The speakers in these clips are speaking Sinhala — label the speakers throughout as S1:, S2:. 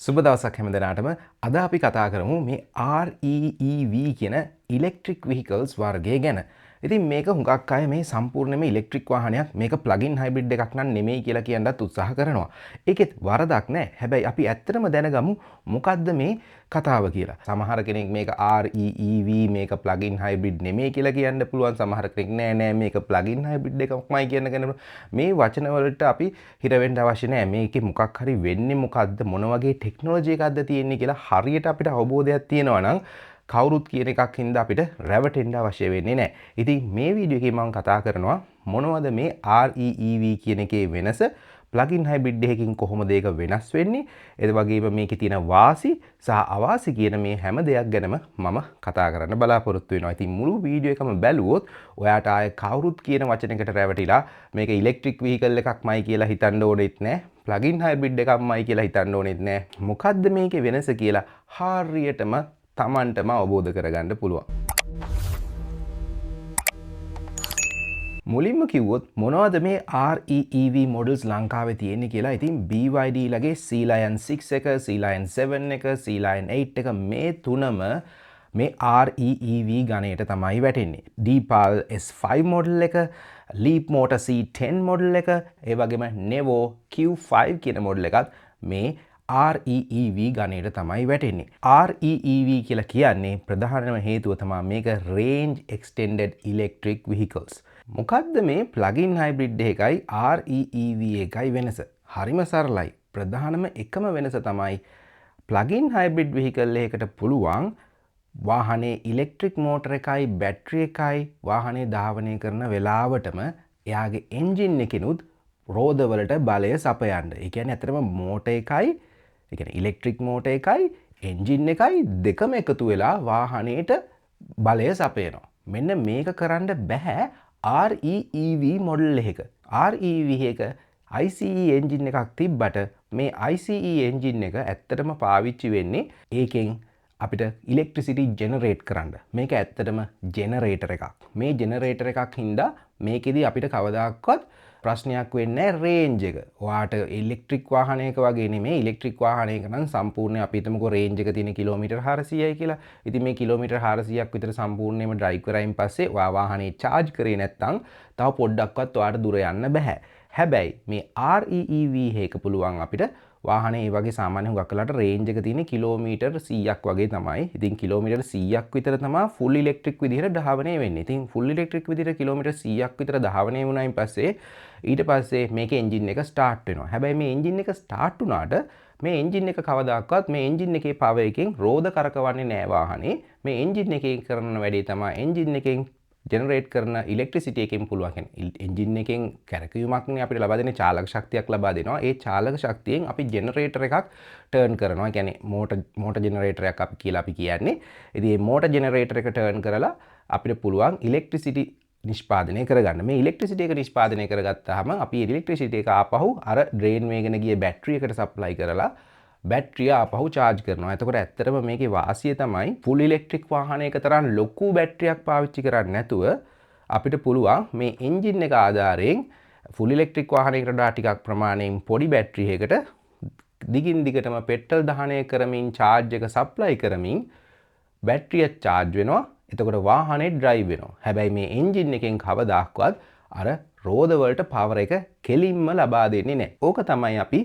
S1: සුබ දවසක් හැම දෙනාටම. අද අපි කතා කරමු මේ REEV කියන ඉලෙක්ට්‍රික් විහිකල්ස් වර්ගය ගැන. ඉතින් මේක හුඟක් අය මේ සම්පූර්ණයෙන්ම ඉලෙක්ට්‍රික් වාහනයක් මේක ප්ලගින් හයිබ්‍රිඩ් එකක් නම් නෙමෙයි කියලා කියන්නත් උත්සාහ කරනවා. ඒකෙත් වරදක් නැහැ. හැබැයි අපි ඇත්තටම දැනගමු මොකද්ද මේ කතාව කියලා. සමහර කෙනෙක් මේක REEV මේක ප්ලගින් හයිබ්‍රිඩ් නෙමෙයි කියලා කියන්න පුළුවන්. සමහර කෙනෙක් නෑ මේක ප්ලගින් හයිබ්‍රිඩ් එකක්මයි කියන කෙනෙක්. මේ වචන වලට අපි හිර වෙන්න අවශ්‍ය නෑ. මේකේ මොකක් හරි වෙන්නේ මොකද්ද මොන වගේ ටෙක්නොලොජි එකක්ද තියෙන්නේ කියලා හරියට අපිට අවබෝධයක් තියෙනවා නම් කවුරුත් කියන එකක් හින්දා අපිට රැවටෙන්න අවශ්‍ය වෙන්නේ නැහැ. ඉතින් මේ වීඩියෝ එකේ මම කතා කරනවා මොනවද මේ REEV කියන එකේ වෙනස, ප්ලගින් හයිබ්‍රිඩ් එකකින් කොහොමද ඒක වෙනස් වෙන්නේ, ඒ වගේම මේකේ තියෙන වාසි සහ අවාසි කියන මේ හැම දෙයක් ගැනම මම කතා කරන්න බලාපොරොත්තු වෙනවා. ඉතින් මුළු වීඩියෝ එකම බැලුවොත් ඔයාට ආයේ කවුරුත් කියන වචනයකට රැවටිලා මේක ඉලෙක්ට්‍රික් වීකල් එකක්මයි කියලා හිතන්න ඕනෙත් නැහැ. ප්ලගින් හයිබ්‍රිඩ් එකක්මයි කියලා හිතන්න ඕනෙත් නැහැ. මොකද්ද මේකේ වෙනස කියලා හරියටම තමන්ටම අවබෝධ කරගන්න පුළුවන්. මුලින්ම කිව්වොත් මොනවද මේ REEV මොඩල්ස් ලංකාවේ තියෙන්නේ කියලා. ඉතින් BYD ලගේ C-Lion 6 එක, C-Lion 7 එක, C-Lion 8 එක මේ තුනම මේ REEV ගණයට තමයි වැටෙන්නේ. Deepal S5 මොඩල් එක, Leapmotor C10 මොඩල් එක, ඒ වගේම Nevo Q5 කියන මොඩල් එකත් මේ REEV ගණයට තමයි වැටෙන්නේ. REEV කියලා කියන්නේ ප්‍රධානම හේතුව තමයි මේක Range Extended Electric Vehicles. මොකද්ද මේ ප්ලගින් හයිබ්‍රිඩ් එකයි REEV එකයි වෙනස? හරිම සරලයි. ප්‍රධානම එකම වෙනස තමයි ප්ලගින් හයිබ්‍රිඩ් වෙහිකල් එකකට පුළුවන් වාහනේ ඉලෙක්ට්‍රික් මෝටර එකයි බැටරි එකයි වාහනේ ධාවනය කරන වෙලාවටම එයාගේ එන්ජින් එකෙනුත් රෝදවලට බලය සපයන්න. ඒ කියන්නේ ඇත්තටම මෝටර එකයි, ඒ කියන්නේ ඉලෙක්ට්‍රික් මෝටර එකයි එන්ජින් එකයි දෙකම එකතු වෙලා වාහනේට බලය සපයනවා. මෙන්න මේක කරන්න බෑ REEV මොඩල් එකක. REEV එක ICE එන්ජින් එකක් තිබ්බට මේ ICE එන්ජින් එක ඇත්තටම පාවිච්චි වෙන්නේ ඒකෙන් අපිට ඉලෙක්ට්‍රිසිටි ජෙනරේට් කරන්න. මේක ඇත්තටම ජෙනරේටර් එකක්. මේ ජෙනරේටර් එකක් හින්දා මේකෙදි අපිට කවදාකවත් ප්‍රශ්නයක් වෙන්නේ රේන්ජ් එක. ඔයාට ඉලෙක්ට්‍රික් වාහනයක වගේ නෙමෙයි. ඉලෙක්ට්‍රික් වාහනයක නම් සම්පූර්ණයෙන් අපි හිතමුකෝ රේන්ජ් එක තියෙන කිලෝමීටර් 400යි කියලා. ඉතින් මේ කිලෝමීටර් 400ක් විතර සම්පූර්ණයෙන්ම ඩ්‍රයිව් කරායින් පස්සේ ඔයා වාහනේ charge කරේ නැත්නම් තව පොඩ්ඩක්වත් ඔයාට දුර යන්න බෑ. හැබැයි මේ REEV එක පුළුවන් අපිට වාහනේ ඒ වගේ සාමාන්‍ය හුඟක් වෙලාවට රේන්ජ් එක තියෙන්නේ කිලෝමීටර් 100ක් වගේ තමයි. ඉතින් කිලෝමීටර් 100ක් විතර තමයි ෆුල් ඉලෙක්ට්‍රික් විදිහට ධාවනය වෙන්නේ. ඉතින් ෆුල් ඉලෙක්ට්‍රික් විදිහට කිලෝමීටර් 100ක් විතර ධාවනය වුණායින් පස්සේ ඊට පස්සේ මේකේ එන්ජින් එක ස්ටාර්ට් වෙනවා. හැබැයි මේ එන්ජින් එක ස්ටාර්ට් වුණාට මේ එන්ජින් එක කවදාකවත් මේ එන්ජින් එකේ පවර් එකෙන් රෝද කරකවන්නේ නැහැ වාහනේ. මේ එන්ජින් එකේ කරන වැඩේ තමයි එන්ජින් එකෙන් ජෙනරේට් කරන ඉලෙක්ට්‍රිසිටි එකෙන් පුළුවන්. කියන්නේ එන්ජින් එකෙන් කැරකීමක්නේ අපිට ලබා දෙන්නේ, චාලක ශක්තියක් ලබා දෙනවා. ඒ චාලක ශක්තියෙන් අපි ජෙනරේටර් එකක් ටර්න් කරනවා. ඒ කියන්නේ මෝටර් ජෙනරේටර් එකක් අපි කියලා අපි කියන්නේ. ඉතින් මේ මෝටර් ජෙනරේටර් එක ටර්න් කරලා අපිට පුළුවන් ඉලෙක්ට්‍රිසිටි නිෂ්පාදනය කරගන්න. මේ ඉලෙක්ට්‍රිසිටි එක නිෂ්පාදනය කරගත්තාම අපි ඉලෙක්ට්‍රිසිටි එක ආපහු අර ඩ්‍රේන් වේගෙන ගිය බැටරි එකට සප්ලයි කරලා බැටරිය ආපහු charge කරනවා. එතකොට ඇත්තටම මේකේ වාසිය තමයි full electric වාහනයක තරම් ලොකු බැටරියක් පාවිච්චි කරන්නේ නැතුව අපිට පුළුවන් මේ එන්ජින් එක ආධාරයෙන් full electric වාහනයකට වඩා ටිකක් ප්‍රමාණයෙන් පොඩි බැටරි එකකට දිගින් දිගටම පෙට්‍රල් දහනය කරමින් charge එක supply කරමින් බැටරිය charge වෙනවා. එතකොට වාහනේ drive වෙනවා. හැබැයි මේ එන්ජින් එකෙන් කවදාක්වත් අර රෝද වලට power එක කෙලින්ම ලබා දෙන්නේ නැහැ. ඕක තමයි අපි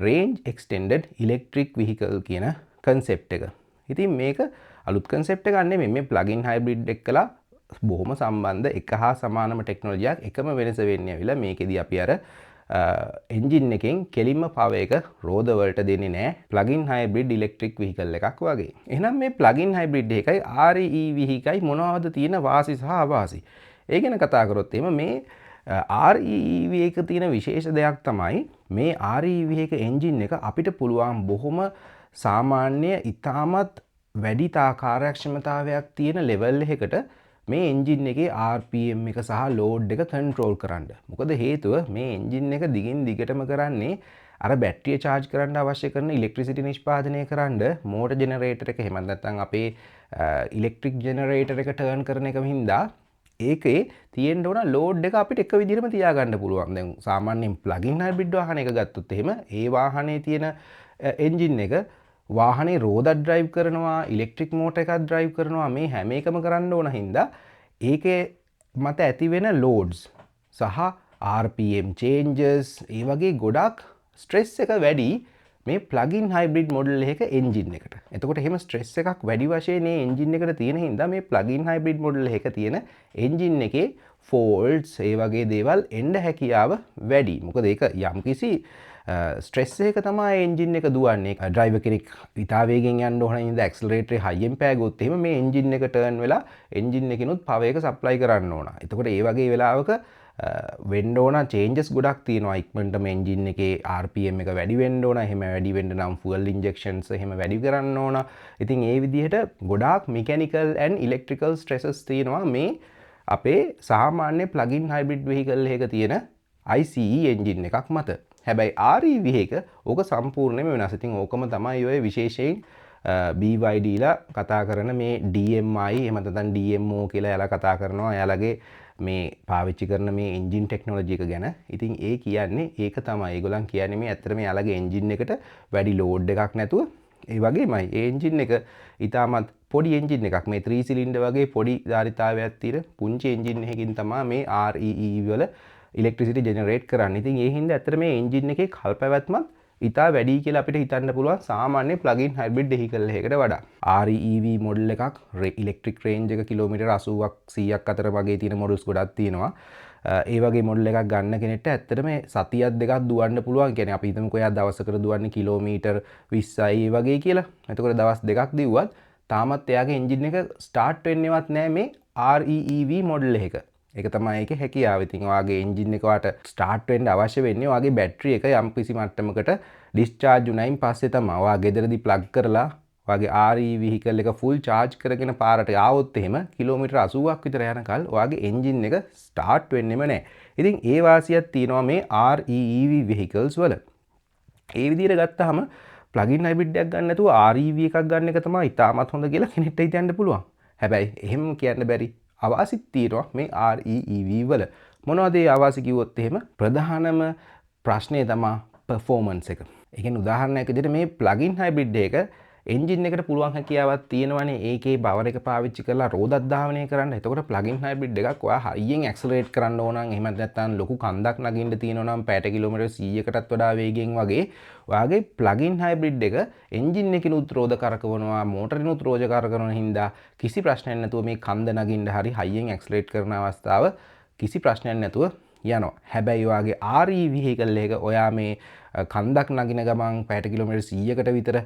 S1: Range Extended Electric Vehicle කියන concept එක. ඉතින් මේක අලුත් concept එකක් නෙමෙයි. මේ plug-in hybrid එක්කලා බොහොම සම්බන්ධ එක හා සමානම ටෙක්නොලොජියක්. එකම වෙනස වෙන්නේ ඇවිල්ලා මේකෙදි අපි අර එන්ජින් එකෙන් කෙලින්ම power එක රෝද වලට දෙන්නේ නැහැ. plug-in hybrid electric vehicle එකක් වගේ. එහෙනම් මේ plug-in hybrid එකයි REEV එකයි මොනවද තියෙන වාසි සහ අවාසි? ඒ ගැන කතා කරොත් එහෙම මේ REEV එක තියෙන විශේෂ දෙයක් තමයි මේ REEV එක එන්ජින් එක අපිට පුළුවන් බොහොම සාමාන්‍ය ඉතාමත් වැඩි කාර්යක්ෂමතාවයක් තියෙන ලෙවල් එකකට මේ එන්ජින් එකේ RPM එක සහ ලෝඩ් එක කන්ට්‍රෝල් කරන්න. මොකද හේතුව මේ එන්ජින් එක දිගින් දිගටම කරන්නේ අර බැටරිය charge කරන්න අවශ්‍ය කරන ඉලෙක්ට්‍රිසිටි නිෂ්පාදනය කරන්න මෝටර් ජෙනරේටර් එක, එහෙම නැත්නම් අපේ ඉලෙක්ට්‍රික් ජෙනරේටර් එක ටර්න් කරන එකම හින්දා ඒකේ තියෙන්න ඕන ලෝඩ් එක අපිට එක විදිහටම තියාගන්න පුළුවන්. දැන් සාමාන්‍යයෙන් ප්ලගින් හයිබ්‍රිඩ් වාහනයක ගත්තොත් එහෙම ඒ වාහනේ තියෙන එන්ජින් එක වාහනේ රෝදක් ඩ්‍රයිව් කරනවා, ඉලෙක්ට්‍රික් මෝටර් එකක් ඩ්‍රයිව් කරනවා, මේ හැම එකම කරන්න ඕන හින්දා ඒකේ මත ඇති වෙන ලෝඩ්ස් සහ RPM changes ඒ වගේ ගොඩක් ස්ට්‍රෙස් එක වැඩි මේ ප්ලගින් හයිබ්‍රිඩ් මොඩල් එක එන්ජින් එකට. එතකොට එහෙම ස්ට්‍රෙස් එකක් වැඩි වශයෙන් මේ එන්ජින් එකට තියෙන හින්දා මේ ප්ලගින් හයිබ්‍රිඩ් මොඩල් එක තියෙන එන්ජින් එකේ ෆෝල්ට්ස් ඒ වගේ දේවල් එන්න හැකියාව වැඩි. මොකද ඒක යම්කිසි ස්ට්‍රෙස් එක තමයි එන්ජින් එක දුවන්නේ. ඩ්‍රයිවර් කෙනෙක් ඉතා වේගෙන් යන්න ඕන හින්දා ඇක්සලරේටරේ හයියෙන් පෑගුවොත් එහෙම මේ එන්ජින් එක ටර්න් වෙලා එන්ජින් එකිනුත් පවර් එක සප්ලයි කරන්න ඕන. එතකොට ඒ වගේ වෙලාවක වෙන්න ඕන චේන්ජස් ගොඩක් තියෙනවා. ඉක්මනටම එන්ජින් එකේ RPM එක වැඩි වෙන්න ඕන. එහෙම වැඩි වෙන්න නම් ෆුවල් ඉන්ජෙක්ෂන්ස් එහෙම වැඩි කරන්න ඕන. ඉතින් ඒ විදිහට ගොඩාක් මෙකැනිකල් ඇන්ඩ් ඉලෙක්ට්‍රිකල් ස්ට්‍රෙසස් තියෙනවා මේ අපේ සාමාන්‍ය ප්ලගින් හයිබ්‍රිඩ් වෙහිකල් එකක තියෙන ICE එන්ජින් එකක් මත. හැබැයි REV එක ඕක සම්පූර්ණයෙන්ම වෙනස්. ඉතින් ඕකම තමයි ඔය විශේෂයෙන් BYD ලා කතා කරන මේ DMI එහෙම නැත්නම් DMO කියලා එයාලා කතා කරනවා. එයාලගේ මේ පාවිච්චි කරන මේ එන්ජින් ටෙක්නොලොජි එක ගැන. ඉතින් ඒ කියන්නේ ඒක තමයි. ඒගොල්ලන් කියන්නේ මේ ඇත්තටම එයාලගේ එන්ජින් එකට වැඩි ලෝඩ් එකක් නැතුව ඒ වගේමයි ඒ එන්ජින් එක ඊටමත් පොඩි එන්ජින් එකක්. මේ 3 සිලින්ඩර් වගේ පොඩි ධාරිතාවයක් තියෙන පුංචි එන්ජින් එකකින් තමයි මේ REEV වල ඉලෙක්ට්‍රිසිටි ජෙනරේට් කරන්න. ඉතින් ඒ හින්දා ඇත්තට මේ එන්ජින් එකේ කල්පැවැත්මත් ඉතා වැඩි කියලා අපිට හිතන්න පුළුවන් සාමාන්‍ය ප්ලගින් හයිබ්‍රිඩ් වෙහිකල් එකකට වඩා. REEV මොඩල් එකක් ඉලෙක්ට්‍රික් රේන්ජ් එක කිලෝමීටර් 80ක් 100ක් අතර වගේ තියෙන මොඩල්ස් ගොඩක් තියෙනවා. ඒ වගේ මොඩල් එකක් ගන්න කෙනෙක්ට ඇත්තටම සතියක් දෙකක් දුවන්න පුළුවන්. කියන්නේ අපි හිතමුකෝ එයා දවසකට දුවන්නේ කිලෝමීටර් 20යි වගේ කියලා. එතකොට දවස් දෙකක් දිව්වත් තාමත් එයාගේ එන්ජින් එක ස්ටාර්ට් වෙන්නේවත් නැහැ මේ REEV මොඩල් එක. ඒක තමයි ඒකේ හැකියාව. ඉතින් ඔයාගේ එන්ජින් එක වාට ස්ටාර්ට් වෙන්න අවශ්‍ය වෙන්නේ ඔයාගේ බැටරි එක යම් කිසි මට්ටමකට ඩිස්චාර්ජ් වුණයින් පස්සේ තමයි. ඔයා ගෙදරදී ප්ලග් කරලා ඔයාගේ RE vehicle එක ෆුල් චාර්ජ් කරගෙන පාරට ආවොත් එහෙම කිලෝමීටර් 80ක් විතර යනකල් ඔයාගේ එන්ජින් එක ස්ටාර්ට් වෙන්නෙම නැහැ. ඉතින් ඒ වාසියක් තියෙනවා මේ REEV vehicles වල. ඒ විදිහට ගත්තාම ප්ලගින් හයිබ්‍රිඩ් එකක් ගන්න නැතුව REV එකක් ගන්න එක තමයි ඉතාමත් හොඳ කියලා කෙනෙක්ට හිතන්න පුළුවන්. හැබැයි එහෙම කියන්න බැරි අවාසිත් තියෙනවා මේ REEV වල. මොනවද ඒ අවාසි කිව්වොත් එහෙම ප්‍රධානම ප්‍රශ්නේ තමයි performance එක. ඒ කියන්නේ උදාහරණයක් විදිහට මේ ප්ලගින් හයිබ්‍රිඩ් එක එන්ජින් එකට පුළුවන් හැකියාවක් තියෙනවනේ ඒකේ පවර් එක පාවිච්චි කරලා රෝදක් ධාවනය කරන්න. එතකොට ප්ලගින් හයිබ්‍රිඩ් එකක් ඔයා හයියෙන් ඇක්සලරේට් කරන්න ඕන නම් එහෙම නැත්නම් ලොකු කන්දක් නගින්න තියෙනවා නම් පැයට කිලෝමීටර් 100කටත් වඩා වේගෙන් වගේ ඔයාගේ ප්ලගින් හයිබ්‍රිඩ් එක එන්ජින් එකකිනුත් රෝද කරකවනවා මෝටරිනුත් රෝද කරකවන හින්දා කිසි ප්‍රශ්නයක් නැතුව මේ කන්ද නගින්න හරි හයියෙන් ඇක්සලරේට් කරන අවස්ථාව කිසි ප්‍රශ්නයක් නැතුව යනවා. හැබැයි ඔයාගේ RE vehicle එක ඔයා මේ කන්දක් නගින ගමන් පැයට කිලෝමීටර් 100කට විතර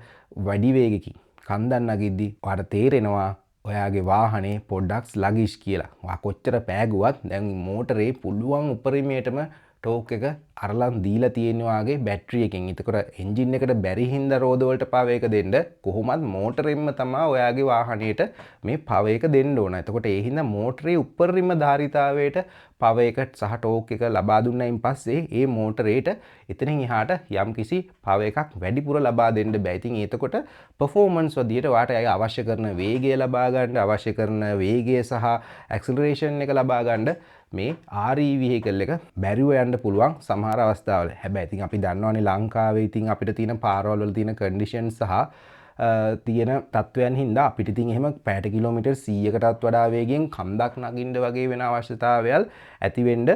S1: වැඩි වේගකින් කන්දක් නගිද්දි ඔයාට තේරෙනවා ඔයාගේ වාහනේ පොඩ්ඩක් ස්ලගිෂ් කියලා. ඔයා කොච්චර පෑගුවත් දැන් මෝටරේ පුළුවන් උපරිමයටම ටෝක් එක අරලන් දීලා තියෙන වාගේ බැටරි එකෙන්. එතකොට එන්ජින් එකට බැරි හින්දා රෝද වලට පවර් එක දෙන්න කොහොමත් මෝටරෙන්ම තමයි ඔයාගේ වාහනේට මේ පවර් එක දෙන්න ඕන. එතකොට ඒ හින්දා මෝටරේ උපරිම ධාරිතාවයට පවර් එක සහ ටෝක් එක ලබා දුන්නායින් පස්සේ ඒ මෝටරේට එතනින් එහාට යම්කිසි පවර් එකක් වැඩිපුර ලබා දෙන්න බෑ. ඉතින් එතකොට performance වදියට ඔයාට අවශ්‍ය කරන වේගය ලබා ගන්න, අවශ්‍ය කරන වේගය සහ ඇක්සලරේෂන් එක ලබා ගන්න මේ RE vehicle එක බැරිව යන්න පුළුවන් සමහර අවස්ථාවල. හැබැයි ඉතින් අපි දන්නවනේ ලංකාවේ ඉතින් අපිට තියෙන පාරවල් වල තියෙන කන්ඩිෂන් සහ තියෙන තත්ත්වයන් හින්දා අපිට ඉතින් එහෙම පැයට කිලෝමීටර් 100කටත් වඩා වේගෙන් කන්දක් නගින්න වගේ වෙන අවශ්‍යතාවයල් ඇති වෙන්න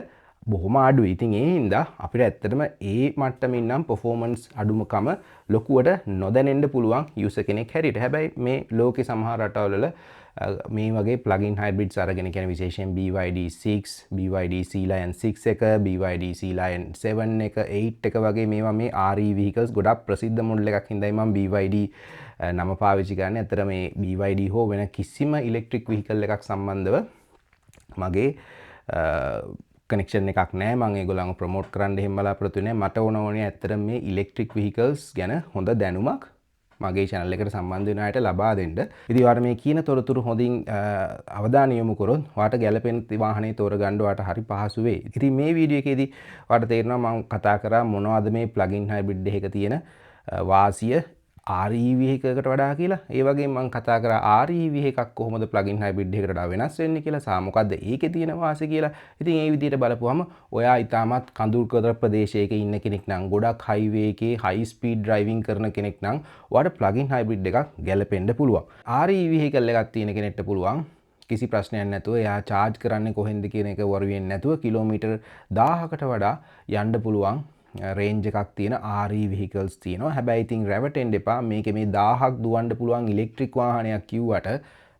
S1: බොහොම අඩුයි. ඉතින් ඒ හින්දා අපිට ඇත්තටම ඒ මට්ටමින් නම් performance අඩුමකම ලොකුවට නොදැනෙන්න පුළුවන් user කෙනෙක් හැටියට. හැබැයි මේ ලෝකේ සමහර රටවල මේ වගේ ප්ලගින් හයිබ්‍රිඩ්ස් අරගෙන කියන විශේෂයෙන් BYD 6, BYD Sea Lion 6 එක, BYD Sea Lion 7 එක, 8 එක වගේ මේවා මේ RE vehicles ගොඩක් ප්‍රසිද්ධ මොඩල් එකක් හින්දායි මම BYD නම පාවිච්චි කරන්නේ. අතර මේ BYD හෝ වෙන කිසිම ඉලෙක්ට්‍රික් vehicle එකක් සම්බන්ධව මගේ කනෙක්ෂන් එකක් නැහැ. මම ඒගොල්ලන්ව ප්‍රොමෝට් කරන්න එහෙම බලාපොරොත්තු නැහැ. මට ඕනේ ඇත්තට මේ ඉලෙක්ට්‍රික් vehicles ගැන හොඳ දැනුමක් මගේ channel එකට සම්බන්ධ වෙන අයට ලබා දෙන්න. ඉතින් ඔයාලා මේ කියන තොරතුරු හොඳින් අවධානය යොමු කරොත් ඔයාට ගැළපෙන වාහනේ තෝරගන්න ඔයාට හරි පහසු වෙයි. ඉතින් මේ වීඩියෝ එකේදී ඔයාට තේරෙනවා මම කතා කරා මොනවද මේ ප්ලගින් හයිබ්‍රිඩ් එකක තියෙන වාසිය REV එකකට වඩා කියලා. ඒ වගේම මම කතා කරා REV එකක් කොහොමද plug-in hybrid එකකට වඩා වෙනස් වෙන්නේ කියලා. සහ මොකද්ද ඒකේ තියෙන වාසිය කියලා. ඉතින් ඒ විදිහට බලපුවම ඔයා ඊටමත් කඳුකර ප්‍රදේශයක ඉන්න කෙනෙක් නම් ගොඩක් highway එකේ high speed driving කරන කෙනෙක් නම් ඔයාට plug-in hybrid එකක් ගැලපෙන්න පුළුවන්. REV vehicle එකක් තියෙන කෙනෙක්ට පුළුවන් කිසි ප්‍රශ්නයක් නැතුව එයා charge කරන්නේ කොහෙන්ද කියන එක වරු වෙන්නේ නැතුව කිලෝමීටර් 1000කට වඩා යන්න පුළුවන් රේන්ජ් එකක් තියෙන RE vehicles තියෙනවා. හැබැයි ඉතින් රැවටෙන්න එපා. මේකේ මේ 1000ක් දුවන්න පුළුවන් ඉලෙක්ට්‍රික් වාහනයක් කිව්වට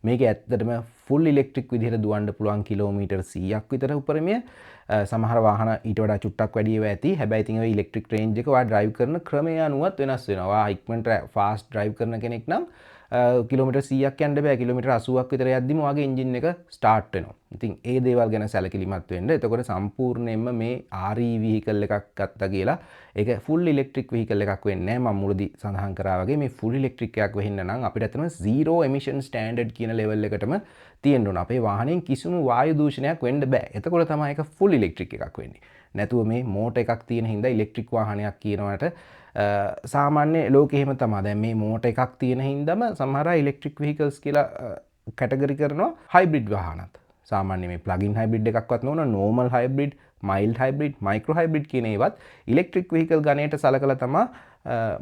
S1: මේක ඇත්තටම ෆුල් ඉලෙක්ට්‍රික් විදිහට දුවන්න පුළුවන් කිලෝමීටර් 100ක් විතර උපරිමය. සමහර වාහන ඊට වඩා චුට්ටක් වැඩි ඒවා ඇති. හැබැයි ඉතින් ඔය ඉලෙක්ට්‍රික් රේන්ජ් එක ඔයා ඩ්‍රයිව් කරන ක්‍රමය අනුවත් වෙනස් වෙනවා. ඔයා ඉක්මනට ෆාස්ට් ඩ්‍රයිව් කරන කෙනෙක් නම් කිලෝමීටර් 100ක් යන්න බෑ. කිලෝමීටර් 80ක් විතර යද්දිම ඔයාගේ එන්ජින් එක ස්ටාර්ට් වෙනවා. ඉතින් ඒ දේවල් ගැන සැලකිලිමත් වෙන්න. එතකොට සම්පූර්ණයෙන්ම මේ RE vehicle එකක් ගත්තා කියලා ඒක ෆුල් ඉලෙක්ට්‍රික් vehicle එකක් වෙන්නේ නැහැ. මම මුලදී සඳහන් කරා වගේ මේ ෆුල් ඉලෙක්ට්‍රික් එකක් වෙන්න නම් අපිට ඇත්තටම zero emission standard කියන level එකටම තියෙන්න ඕන. අපේ වාහනයෙන් කිසිම වායු දූෂණයක් වෙන්න බෑ. එතකොට තමයි ඒක ෆුල් ඉලෙක්ට්‍රික් එකක් වෙන්නේ. නැතුව මේ මෝටර් එකක් තියෙන හින්දා ඉලෙක්ට්‍රික් වාහනයක් කියනවට සාමාන්‍ය ලෝකෙ එහෙම තමයි. දැන් මේ මෝටර් එකක් තියෙන හින්දාම සමහර අය ඉලෙක්ට්‍රික් vehicles කියලා කැටගරි කරනවා හයිබ්‍රිඩ් වාහනත්. සාමාන්‍ය මේ plug-in hybrid එකක්වත් නොවන normal hybrid, mild hybrid, micro hybrid කියන ඒවත් ඉලෙක්ට්‍රික් vehicle ගණයට සලකලා තමයි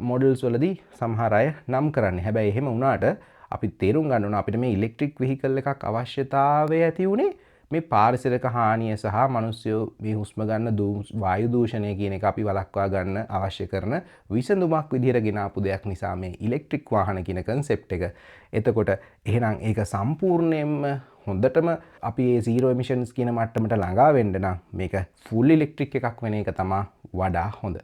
S1: models වලදී සමහර අය නම් කරන්නේ. හැබැයි එහෙම වුණාට අපි තේරුම් ගන්න ඕන අපිට මේ ඉලෙක්ට්‍රික් vehicle එකක් අවශ්‍යතාවය ඇති උනේ මේ පාරිසරික හානිය සහ මිනිස්සු මේ හුස්ම ගන්න වායු දූෂණය කියන එක අපි වළක්වා ගන්න අවශ්‍ය කරන විසඳුමක් විදිහට ගෙන ආපු දෙයක් නිසා මේ ඉලෙක්ට්‍රික් වාහන කියන concept එක. එතකොට එහෙනම් ඒක සම්පූර්ණයෙන්ම හොඳටම අපි මේ zero emissions කියන මට්ටමට ළඟා වෙන්න නම් මේක full electric එකක් වෙන එක තමයි වඩා හොඳ.